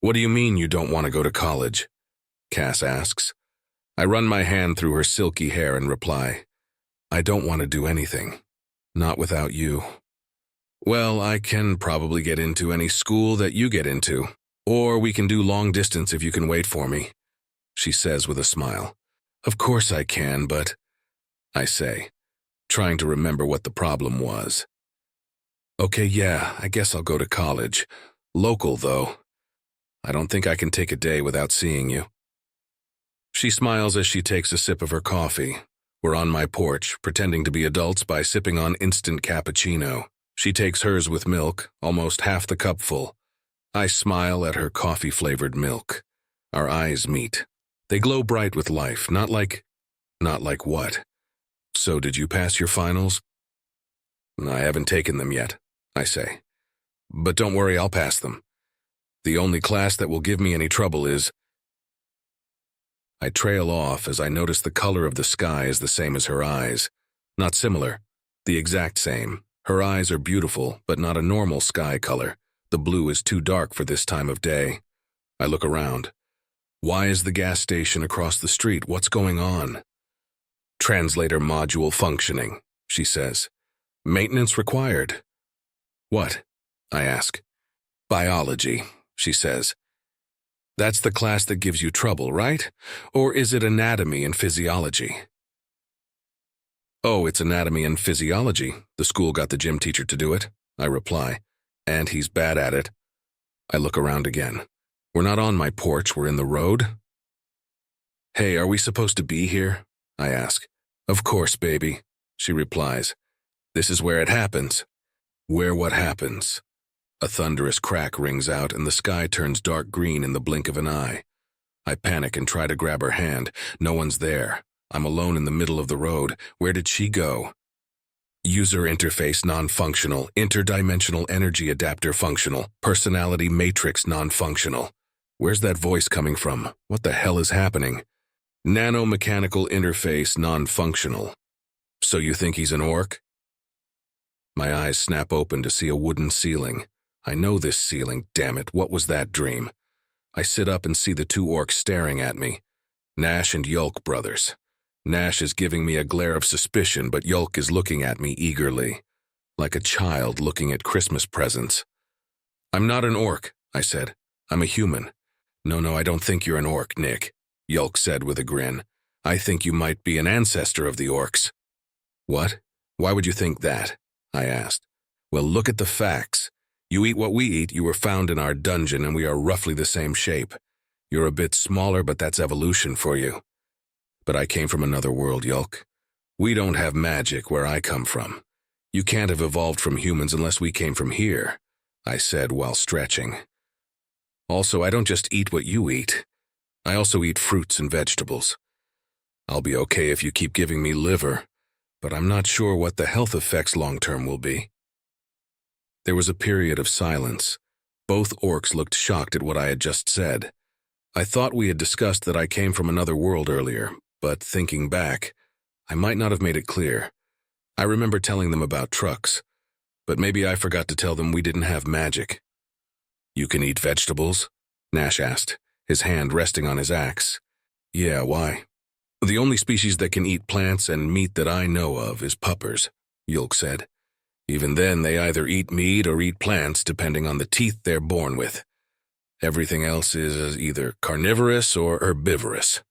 What do you mean you don't want to go to college? Cass asks. I run my hand through her silky hair and reply, I don't want to do anything. Not without you. Well, I can probably get into any school that you get into, or we can do long distance if you can wait for me, she says with a smile. Of course I can, but, I say, trying to remember what the problem was. Okay, yeah, I guess I'll go to college. Local, though. I don't think I can take a day without seeing you. She smiles as she takes a sip of her coffee. We're on my porch, pretending to be adults by sipping on instant cappuccino. She takes hers with milk, almost half the cup full. I smile at her coffee-flavored milk. Our eyes meet. They glow bright with life, not like what? So did you pass your finals? I haven't taken them yet, I say. But don't worry, I'll pass them. The only class that will give me any trouble is... I trail off as I notice the color of the sky is the same as her eyes. Not similar, the exact same. Her eyes are beautiful, but not a normal sky color. The blue is too dark for this time of day. I look around. Why is the gas station across the street? What's going on? Translator module functioning, she says. Maintenance required. What? I ask. Biology, she says. That's the class that gives you trouble, right? Or is it anatomy and physiology? Oh, it's anatomy and physiology. The school got the gym teacher to do it, I reply. And he's bad at it. I look around again. We're not on my porch, we're in the road. Hey, are we supposed to be here? I ask. Of course, baby, she replies. This is where it happens. Where what happens? A thunderous crack rings out and the sky turns dark green in the blink of an eye. I panic and try to grab her hand. No one's there. I'm alone in the middle of the road. Where did she go? User interface non-functional, interdimensional energy adapter functional, personality matrix non-functional. Where's that voice coming from? What the hell is happening? Nanomechanical interface non-functional. So you think he's an orc? My eyes snap open to see a wooden ceiling. I know this ceiling, damn it, what was that dream? I sit up and see the two orcs staring at me. Nash and Yulk brothers. Nash is giving me a glare of suspicion, but Yulk is looking at me eagerly, like a child looking at Christmas presents. I'm not an orc, I said. I'm a human. No, I don't think you're an orc, Nick, Yulk said with a grin. I think you might be an ancestor of the orcs. What? Why would you think that? I asked. Well, look at the facts. You eat what we eat, you were found in our dungeon, and we are roughly the same shape. You're a bit smaller, but that's evolution for you. But I came from another world, Yulk. We don't have magic where I come from. You can't have evolved from humans unless we came from here, I said while stretching. Also, I don't just eat what you eat. I also eat fruits and vegetables. I'll be okay if you keep giving me liver, but I'm not sure what the health effects long-term will be. There was a period of silence. Both orcs looked shocked at what I had just said. I thought we had discussed that I came from another world earlier, but thinking back, I might not have made it clear. I remember telling them about trucks, but maybe I forgot to tell them we didn't have magic. You can eat vegetables? Nash asked, his hand resting on his axe. Yeah, why? The only species that can eat plants and meat that I know of is puppers, Yulk said. Even then, they either eat meat or eat plants, depending on the teeth they're born with. Everything else is either carnivorous or herbivorous.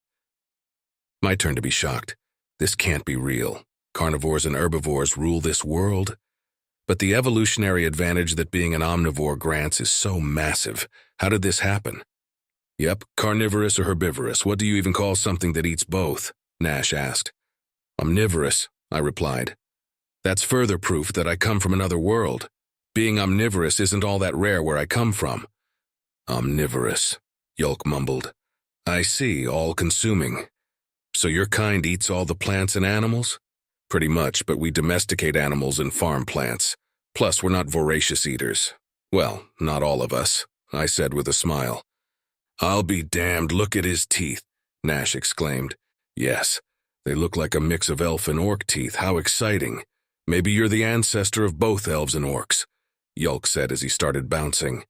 My turn to be shocked. This can't be real. Carnivores and herbivores rule this world. But the evolutionary advantage that being an omnivore grants is so massive. How did this happen? Yep, carnivorous or herbivorous. What do you even call something that eats both? Nash asked. Omnivorous, I replied. That's further proof that I come from another world. Being omnivorous isn't all that rare where I come from. Omnivorous, Yulk mumbled. I see, all-consuming. So your kind eats all the plants and animals? Pretty much, but we domesticate animals and farm plants. Plus, we're not voracious eaters. Well, not all of us, I said with a smile. I'll be damned, look at his teeth, Nash exclaimed. Yes, they look like a mix of elf and orc teeth. How exciting. Maybe you're the ancestor of both elves and orcs, Yulk said as he started bouncing.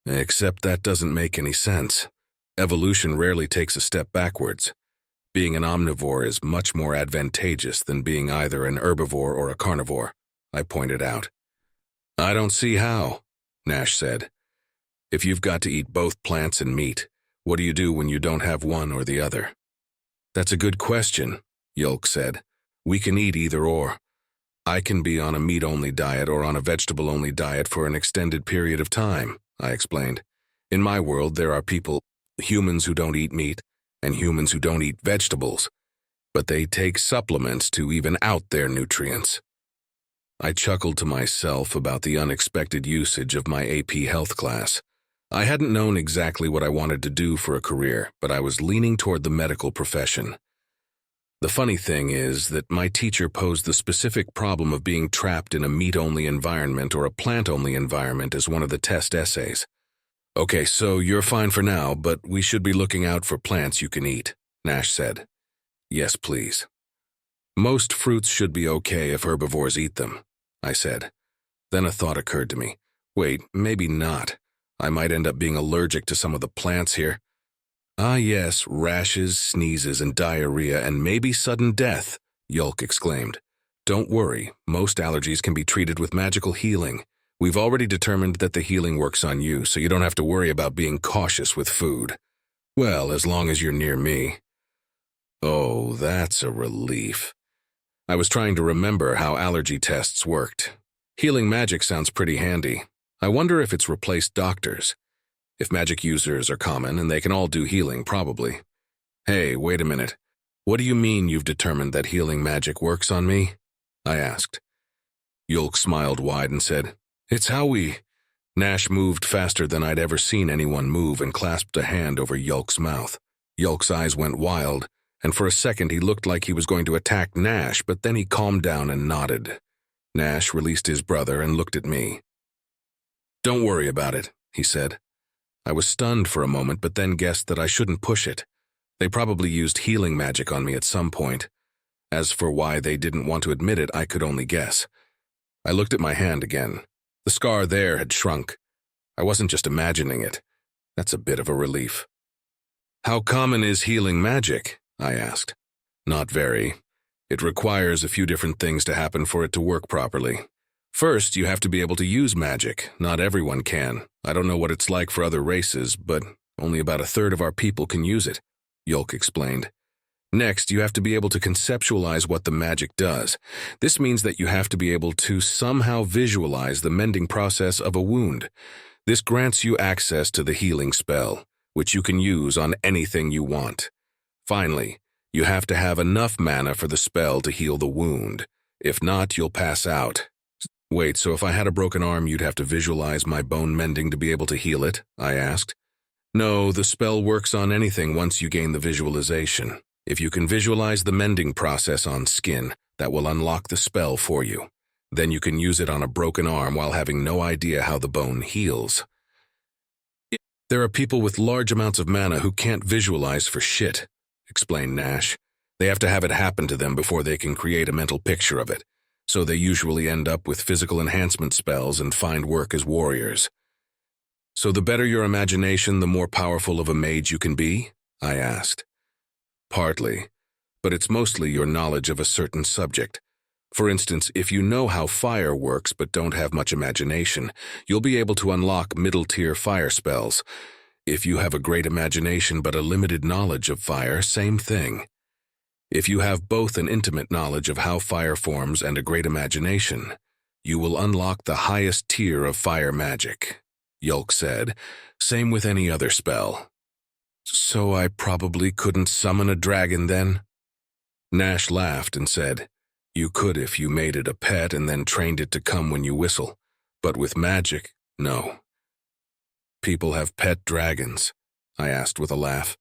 Except that doesn't make any sense. Evolution rarely takes a step backwards. Being an omnivore is much more advantageous than being either an herbivore or a carnivore, I pointed out. I don't see how, Nash said. If you've got to eat both plants and meat, what do you do when you don't have one or the other? That's a good question, Yolk said. We can eat either or. I can be on a meat-only diet or on a vegetable-only diet for an extended period of time, I explained. In my world, there are humans who don't eat meat, and humans who don't eat vegetables, but they take supplements to even out their nutrients. I chuckled to myself about the unexpected usage of my AP health class. I hadn't known exactly what I wanted to do for a career, but I was leaning toward the medical profession. The funny thing is that my teacher posed the specific problem of being trapped in a meat-only environment or a plant-only environment as one of the test essays. Okay, so you're fine for now, but we should be looking out for plants you can eat, Nash said. Yes, please. Most fruits should be okay if herbivores eat them, I said. Then a thought occurred to me. Wait, maybe not. I might end up being allergic to some of the plants here. Ah yes, rashes, sneezes, and diarrhea, and maybe sudden death, Yolk exclaimed. Don't worry, most allergies can be treated with magical healing. We've already determined that the healing works on you, so you don't have to worry about being cautious with food. Well, as long as you're near me. Oh, that's a relief. I was trying to remember how allergy tests worked. Healing magic sounds pretty handy. I wonder if it's replaced doctors. If magic users are common and they can all do healing, probably. Hey, wait a minute. What do you mean you've determined that healing magic works on me? I asked. Yolk smiled wide and said, It's how we... Nash moved faster than I'd ever seen anyone move and clasped a hand over Yolk's mouth. Yolk's eyes went wild, and for a second he looked like he was going to attack Nash, but then he calmed down and nodded. Nash released his brother and looked at me. Don't worry about it, he said. I was stunned for a moment, but then guessed that I shouldn't push it. They probably used healing magic on me at some point. As for why they didn't want to admit it, I could only guess. I looked at my hand again. The scar there had shrunk. I wasn't just imagining it. That's a bit of a relief. How common is healing magic? I asked. Not very. It requires a few different things to happen for it to work properly. First, you have to be able to use magic. Not everyone can. I don't know what it's like for other races, but only about a third of our people can use it, Yolk explained. Next, you have to be able to conceptualize what the magic does. This means that you have to be able to somehow visualize the mending process of a wound. This grants you access to the healing spell, which you can use on anything you want. Finally, you have to have enough mana for the spell to heal the wound. If not, you'll pass out. Wait, so if I had a broken arm, you'd have to visualize my bone mending to be able to heal it? I asked. No, the spell works on anything once you gain the visualization. If you can visualize the mending process on skin, that will unlock the spell for you. Then you can use it on a broken arm while having no idea how the bone heals. There are people with large amounts of mana who can't visualize for shit, explained Nash. They have to have it happen to them before they can create a mental picture of it. So they usually end up with physical enhancement spells and find work as warriors. So the better your imagination, the more powerful of a mage you can be? I asked. Partly, but it's mostly your knowledge of a certain subject. For instance, if you know how fire works but don't have much imagination, you'll be able to unlock middle-tier fire spells. If you have a great imagination but a limited knowledge of fire, same thing. If you have both an intimate knowledge of how fire forms and a great imagination, you will unlock the highest tier of fire magic, Yolk said. Same with any other spell. So I probably couldn't summon a dragon then? Nash laughed and said, You could if you made it a pet and then trained it to come when you whistle. But with magic, no. People have pet dragons, I asked with a laugh.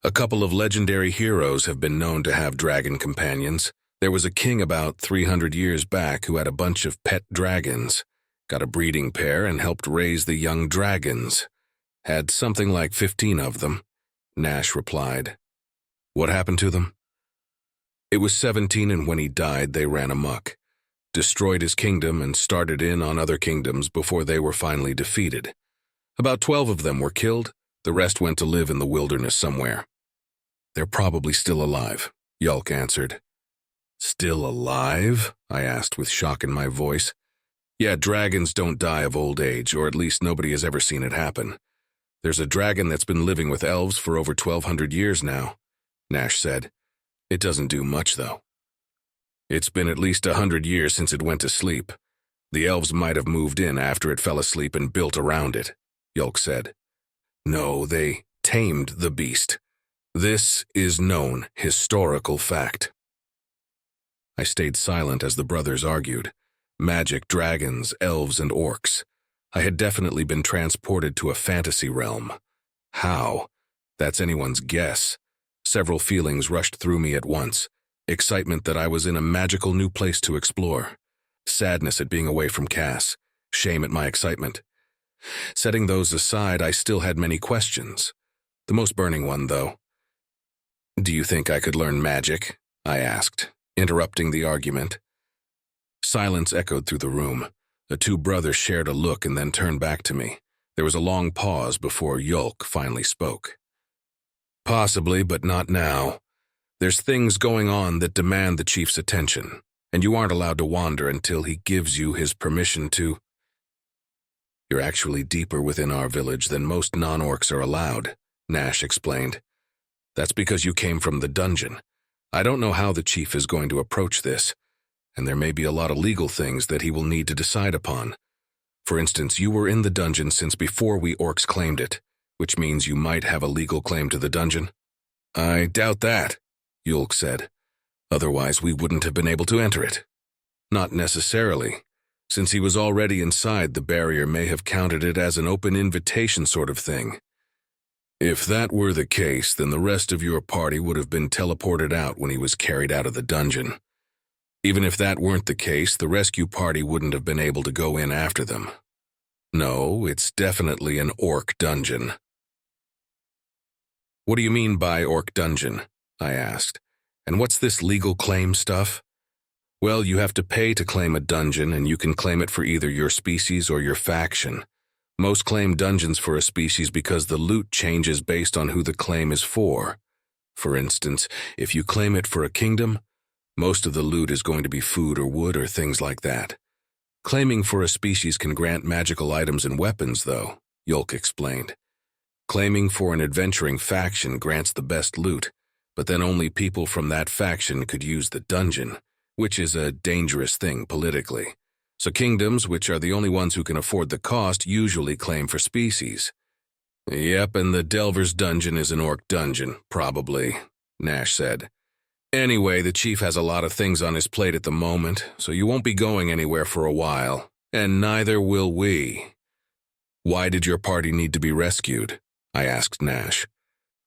A couple of legendary heroes have been known to have dragon companions. There was a king about 300 years back who had a bunch of pet dragons, got a breeding pair and helped raise the young dragons. Had something like 15 of them, Nash replied. What happened to them? It was 17, and when he died, they ran amok, destroyed his kingdom and started in on other kingdoms before they were finally defeated. About 12 of them were killed. The rest went to live in the wilderness somewhere. They're probably still alive, Yulk answered. Still alive? I asked with shock in my voice. Yeah, dragons don't die of old age, or at least nobody has ever seen it happen. There's a dragon that's been living with elves for over 1,200 years now, Nash said. It doesn't do much, though. It's been at least 100 years since it went to sleep. The elves might have moved in after it fell asleep and built around it, Yulk said. No, they tamed the beast. This is known historical fact. I stayed silent as the brothers argued. Magic, dragons, elves, and orcs. I had definitely been transported to a fantasy realm. How? That's anyone's guess. Several feelings rushed through me at once. Excitement that I was in a magical new place to explore. Sadness at being away from Cass. Shame at my excitement. Setting those aside, I still had many questions. The most burning one, though. Do you think I could learn magic? I asked, interrupting the argument. Silence echoed through the room. The two brothers shared a look and then turned back to me. There was a long pause before Yulk finally spoke. Possibly, but not now. There's things going on that demand the chief's attention, and you aren't allowed to wander until he gives you his permission to. You're actually deeper within our village than most non-orcs are allowed, Nash explained. That's because you came from the dungeon. I don't know how the chief is going to approach this, and there may be a lot of legal things that he will need to decide upon. For instance, you were in the dungeon since before we orcs claimed it, which means you might have a legal claim to the dungeon. I doubt that, Yulk said. Otherwise, we wouldn't have been able to enter it. Not necessarily. Since he was already inside, the barrier may have counted it as an open invitation sort of thing. If that were the case, then the rest of your party would have been teleported out when he was carried out of the dungeon. Even if that weren't the case, the rescue party wouldn't have been able to go in after them. No, it's definitely an orc dungeon. What do you mean by orc dungeon? I asked. And what's this legal claim stuff? Well, you have to pay to claim a dungeon, and you can claim it for either your species or your faction. Most claim dungeons for a species because the loot changes based on who the claim is for. For instance, if you claim it for a kingdom, most of the loot is going to be food or wood or things like that. Claiming for a species can grant magical items and weapons, though, Yulk explained. Claiming for an adventuring faction grants the best loot, but then only people from that faction could use the dungeon, which is a dangerous thing politically. So kingdoms, which are the only ones who can afford the cost, usually claim for species. Yep, and the Delver's dungeon is an orc dungeon, probably, Nash said. Anyway, the chief has a lot of things on his plate at the moment, so you won't be going anywhere for a while, and neither will we. Why did your party need to be rescued? I asked Nash.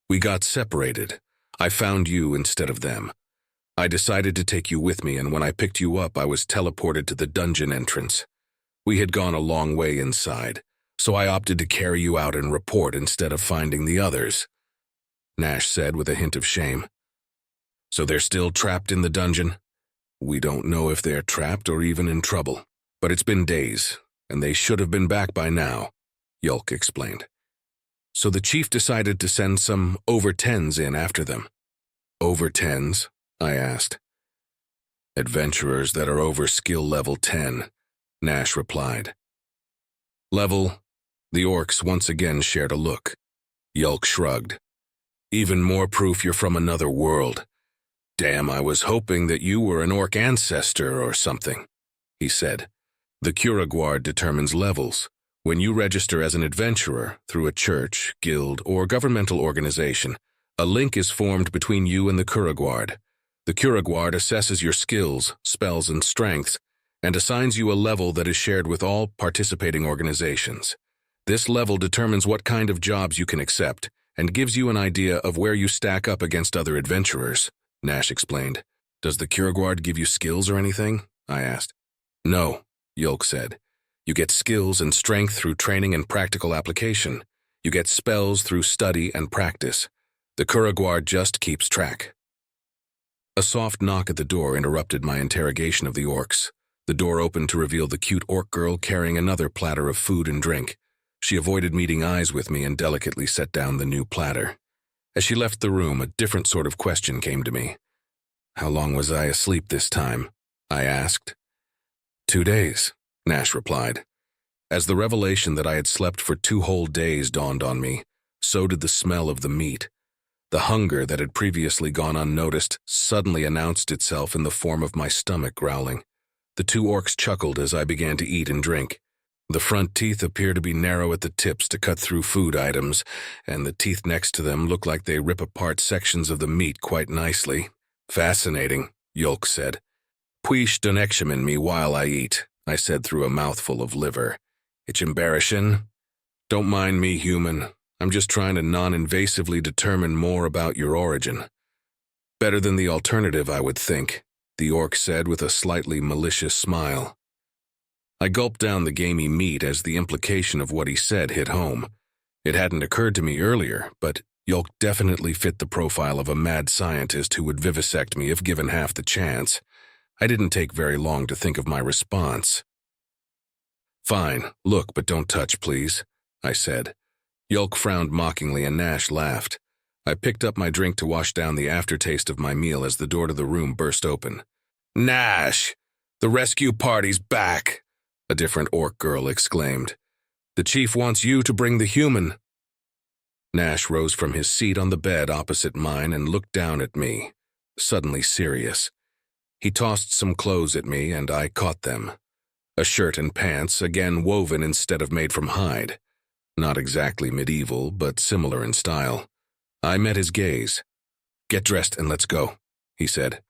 We got separated. I found you instead of them. I decided to take you with me, and when I picked you up, I was teleported to the dungeon entrance. We had gone a long way inside, so I opted to carry you out and report instead of finding the others, Nash said with a hint of shame. So they're still trapped in the dungeon? We don't know if they're trapped or even in trouble, but it's been days, and they should have been back by now, Yulk explained. So the chief decided to send some over-10s in after them. Over-10s? I asked. Adventurers that are over skill level 10, Nash replied. Level? The orcs once again shared a look. Yulk shrugged. Even more proof you're from another world. Damn, I was hoping that you were an orc ancestor or something, he said. The Kuraguard determines levels. When you register as an adventurer through a church, guild, or governmental organization, a link is formed between you and the Kuraguard. The Kuraguard assesses your skills, spells, and strengths, and assigns you a level that is shared with all participating organizations. This level determines what kind of jobs you can accept, and gives you an idea of where you stack up against other adventurers, Nash explained. Does the Kuraguard give you skills or anything? I asked. No, Yulk said. You get skills and strength through training and practical application. You get spells through study and practice. The Kuraguard just keeps track. A soft knock at the door interrupted my interrogation of the orcs. The door opened to reveal the cute orc girl carrying another platter of food and drink. She avoided meeting eyes with me and delicately set down the new platter. As she left the room, a different sort of question came to me. How long was I asleep this time? I asked. 2 days, Nash replied. As the revelation that I had slept for 2 whole days dawned on me, so did the smell of the meat. The hunger that had previously gone unnoticed suddenly announced itself in the form of my stomach growling. The 2 orcs chuckled as I began to eat and drink. The front teeth appear to be narrow at the tips to cut through food items, and the teeth next to them look like they rip apart sections of the meat quite nicely. Fascinating, Yolk said. Puish donexamin me while I eat, I said through a mouthful of liver. It's embarrassing. Don't mind me, human. I'm just trying to non-invasively determine more about your origin. Better than the alternative, I would think, the orc said with a slightly malicious smile. I gulped down the gamey meat as the implication of what he said hit home. It hadn't occurred to me earlier, but Yolk definitely fit the profile of a mad scientist who would vivisect me if given half the chance. I didn't take very long to think of my response. Fine, look, but don't touch, please, I said. Yolk frowned mockingly and Nash laughed. I picked up my drink to wash down the aftertaste of my meal as the door to the room burst open. Nash! The rescue party's back! A different orc girl exclaimed. The chief wants you to bring the human. Nash rose from his seat on the bed opposite mine and looked down at me, suddenly serious. He tossed some clothes at me and I caught them. A shirt and pants, again woven instead of made from hide. Not exactly medieval, but similar in style. I met his gaze. Get dressed and let's go, he said.